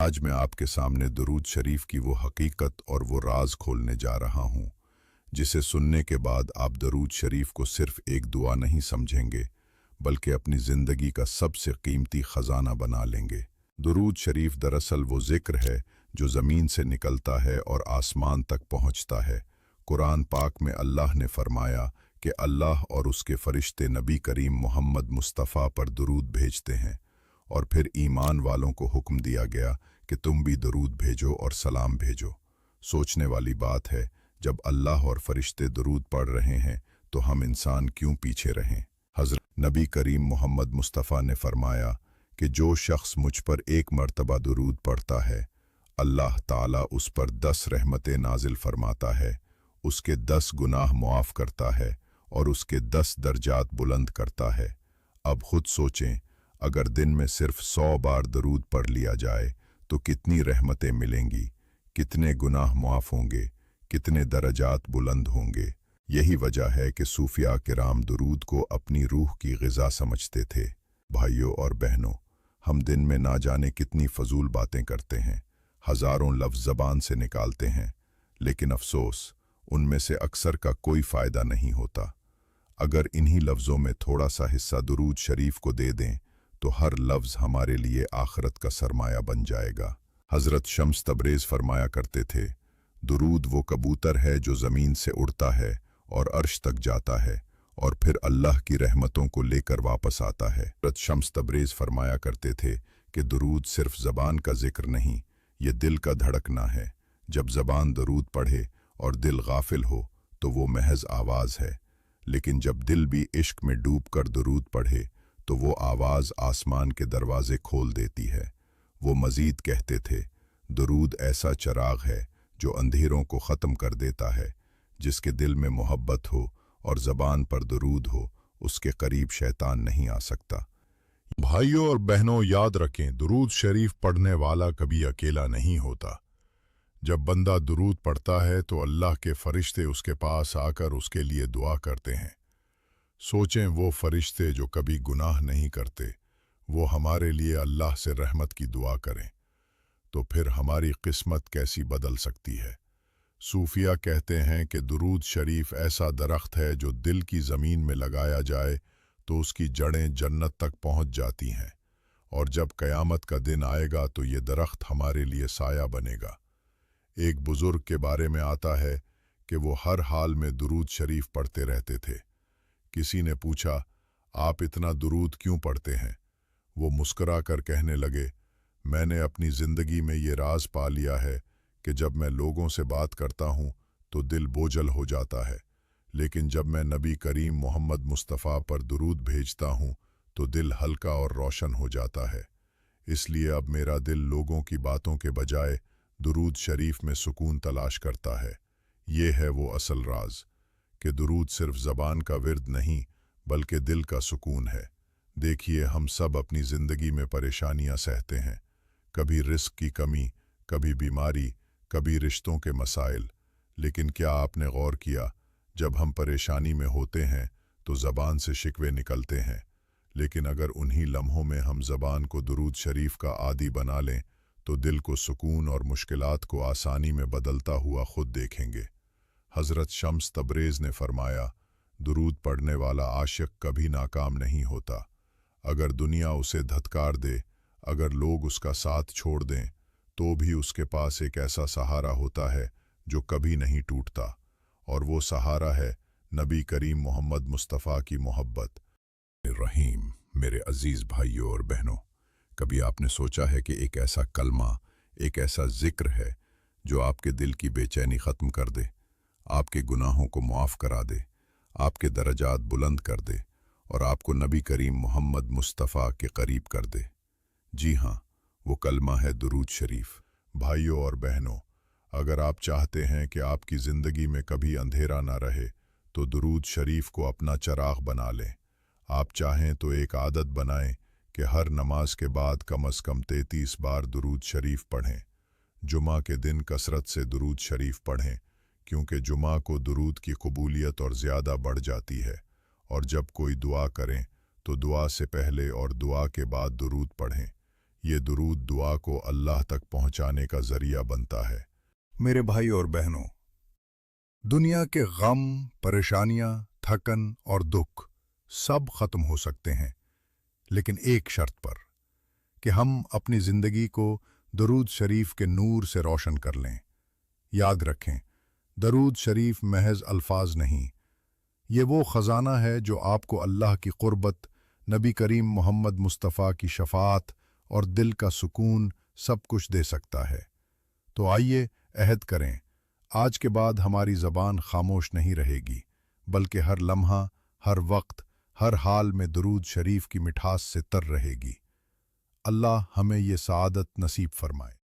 आज मैं आपके सामने दुरूद शरीफ की वो हकीकत और वो राज खोलने जा रहा हूँ जिसे सुनने के बाद आप दरूद शरीफ को सिर्फ एक दुआ नहीं समझेंगे बल्कि अपनी ज़िंदगी का सबसे कीमती ख़जाना बना लेंगे। दुरूद शरीफ दरअसल वो ज़िक्र है जो ज़मीन से निकलता है और आसमान तक पहुँचता है। कुरान पाक में अल्लाह ने फरमाया कि अल्लाह और उसके फ़रिश्ते नबी करीम मोहम्मद मुस्तफ़ा पर दुरूद भेजते हैं और फिर ईमान वालों को हुक्म दिया गया कि तुम भी दुरूद भेजो और सलाम भेजो। सोचने वाली बात है, जब अल्लाह और फरिश्ते दुरूद पढ़ रहे हैं तो हम इंसान क्यों पीछे रहें। हज़रत नबी करीम मोहम्मद मुस्तफ़ा ने फरमाया कि जो शख्स मुझ पर एक मर्तबा दुरूद पढ़ता है, अल्लाह ताला उस पर 10 रहमतें नाजिल फरमाता है, उसके 10 गुनाह मुआफ़ करता है और उसके 10 दर्जात बुलंद करता है। अब खुद सोचें, अगर दिन में सिर्फ 100 बार दरूद पढ़ लिया जाए तो कितनी रहमतें मिलेंगी, कितने गुनाह मुआफ़ होंगे, कितने दर्जात बुलंद होंगे। यही वजह है कि सूफिया किराम दुरूद को अपनी रूह की ग़िज़ा समझते थे। भाइयों और बहनों, हम दिन में ना जाने कितनी फजूल बातें करते हैं, हज़ारों लफ्ज़ ज़बान से निकालते हैं, लेकिन अफसोस उनमें से अक्सर का कोई फ़ायदा नहीं होता। अगर इन्हीं लफ्ज़ों में थोड़ा सा हिस्सा दुरूद शरीफ को दे दें तो हर लफ्ज़ हमारे लिए आखिरत का सरमाया बन जाएगा। हज़रत शम्स तबरेज़ फरमाया करते थे, दुरूद वो कबूतर है जो ज़मीन से उड़ता है और अर्श तक जाता है और फिर अल्लाह की रहमतों को लेकर वापस आता है। हज़रत शम्स तबरेज़ फरमाया करते थे कि दुरूद सिर्फ ज़बान का जिक्र नहीं, ये दिल का धड़कना है। जब ज़बान दुरूद पढ़े और दिल गाफिल हो तो वो महज आवाज़ है, लेकिन जब दिल भी इश्क में डूब कर दुरूद पढ़े तो वो आवाज़ आसमान के दरवाजे खोल देती है। वो मज़ीद कहते थे, दुरूद ऐसा चिराग है जो अंधेरों को ख़त्म कर देता है। जिसके दिल में मोहब्बत हो और ज़बान पर दुरूद हो, उसके करीब शैतान नहीं आ सकता। भाइयों और बहनों, याद रखें, दुरूद शरीफ पढ़ने वाला कभी अकेला नहीं होता। जब बंदा दुरूद पढ़ता है तो अल्लाह के फरिश्ते उसके पास आकर उसके लिए दुआ करते हैं। सोचें, वो फरिश्ते जो कभी गुनाह नहीं करते, वो हमारे लिए अल्लाह से रहमत की दुआ करें, तो फिर हमारी किस्मत कैसी बदल सकती है। सूफिया कहते हैं कि दुरूद शरीफ ऐसा दरख्त है जो दिल की ज़मीन में लगाया जाए तो उसकी जड़ें जन्नत तक पहुंच जाती हैं, और जब क़यामत का दिन आएगा तो ये दरख्त हमारे लिए साया बनेगा। एक बुज़ुर्ग के बारे में आता है कि वो हर हाल में दुरूद शरीफ पढ़ते रहते थे। किसी ने पूछा, आप इतना दुरूद क्यों पढ़ते हैं? वो मुस्कुरा कर कहने लगे, मैंने अपनी ज़िंदगी में ये राज पा लिया है कि जब मैं लोगों से बात करता हूँ तो दिल बोझल हो जाता है, लेकिन जब मैं नबी करीम मोहम्मद मुस्तफ़ा पर दुरूद भेजता हूँ तो दिल हल्का और रोशन हो जाता है। इसलिए अब मेरा दिल लोगों की बातों के बजाय दुरूद शरीफ में सुकून तलाश करता है। ये है वो असल राज कि दुरूद सिर्फ ज़बान का विर्द नहीं बल्कि दिल का सुकून है। देखिए, हम सब अपनी ज़िंदगी में परेशानियां सहते हैं, कभी रिस्क की कमी, कभी बीमारी, कभी रिश्तों के मसाइल। लेकिन क्या आपने गौर किया, जब हम परेशानी में होते हैं तो ज़बान से शिकवे निकलते हैं, लेकिन अगर उन्हीं लम्हों में हम ज़बान को दुरूद शरीफ का आदी बना लें तो दिल को सुकून और मुश्किलात को आसानी में बदलता हुआ खुद देखेंगे। हज़रत शम्स तबरेज़ ने फरमाया, दुरूद पढ़ने वाला आशिक कभी नाकाम नहीं होता। अगर दुनिया उसे धत्कार दे, अगर लोग उसका साथ छोड़ दें, तो भी उसके पास एक ऐसा सहारा होता है जो कभी नहीं टूटता, और वो सहारा है नबी करीम मोहम्मद मुस्तफ़ा की मोहब्बत। रहीम, मेरे अजीज़ भाइयों और बहनों, कभी आपने सोचा है कि एक ऐसा कलमा, एक ऐसा जिक्र है जो आपके दिल की बेचैनी ख़त्म कर दे, आपके गुनाहों को मुआफ़ करा दे, आपके दर्जात बुलंद कर दे और आपको नबी करीम मोहम्मद मुस्तफ़ा के करीब कर दे। जी हाँ, वो कलमा है दुरूद शरीफ। भाइयों और बहनों, अगर आप चाहते हैं कि आपकी ज़िंदगी में कभी अंधेरा ना रहे तो दुरूद शरीफ को अपना चिराग बना लें। आप चाहें तो एक आदत बनाएं कि हर नमाज के बाद कम से कम 33 बार दुरूद शरीफ पढ़ें। जुमा के दिन कसरत से दुरूद शरीफ पढ़ें, क्योंकि जुमा को दुरूद की कबूलियत और ज़्यादा बढ़ जाती है। और जब कोई दुआ करें तो दुआ से पहले और दुआ के बाद दुरूद पढ़ें। یہ درود دعا کو اللہ تک پہنچانے کا ذریعہ بنتا ہے۔ میرے بھائی اور بہنوں، دنیا کے غم، پریشانیاں، تھکن اور دکھ سب ختم ہو سکتے ہیں، لیکن ایک شرط پر کہ ہم اپنی زندگی کو درود شریف کے نور سے روشن کر لیں۔ یاد رکھیں، درود شریف محض الفاظ نہیں، یہ وہ خزانہ ہے جو آپ کو اللہ کی قربت، نبی کریم محمد مصطفیٰ کی شفاعت اور دل کا سکون سب کچھ دے سکتا ہے۔ تو آئیے عہد کریں، آج کے بعد ہماری زبان خاموش نہیں رہے گی، بلکہ ہر لمحہ، ہر وقت، ہر حال میں درود شریف کی مٹھاس سے تر رہے گی۔ اللہ ہمیں یہ سعادت نصیب فرمائے۔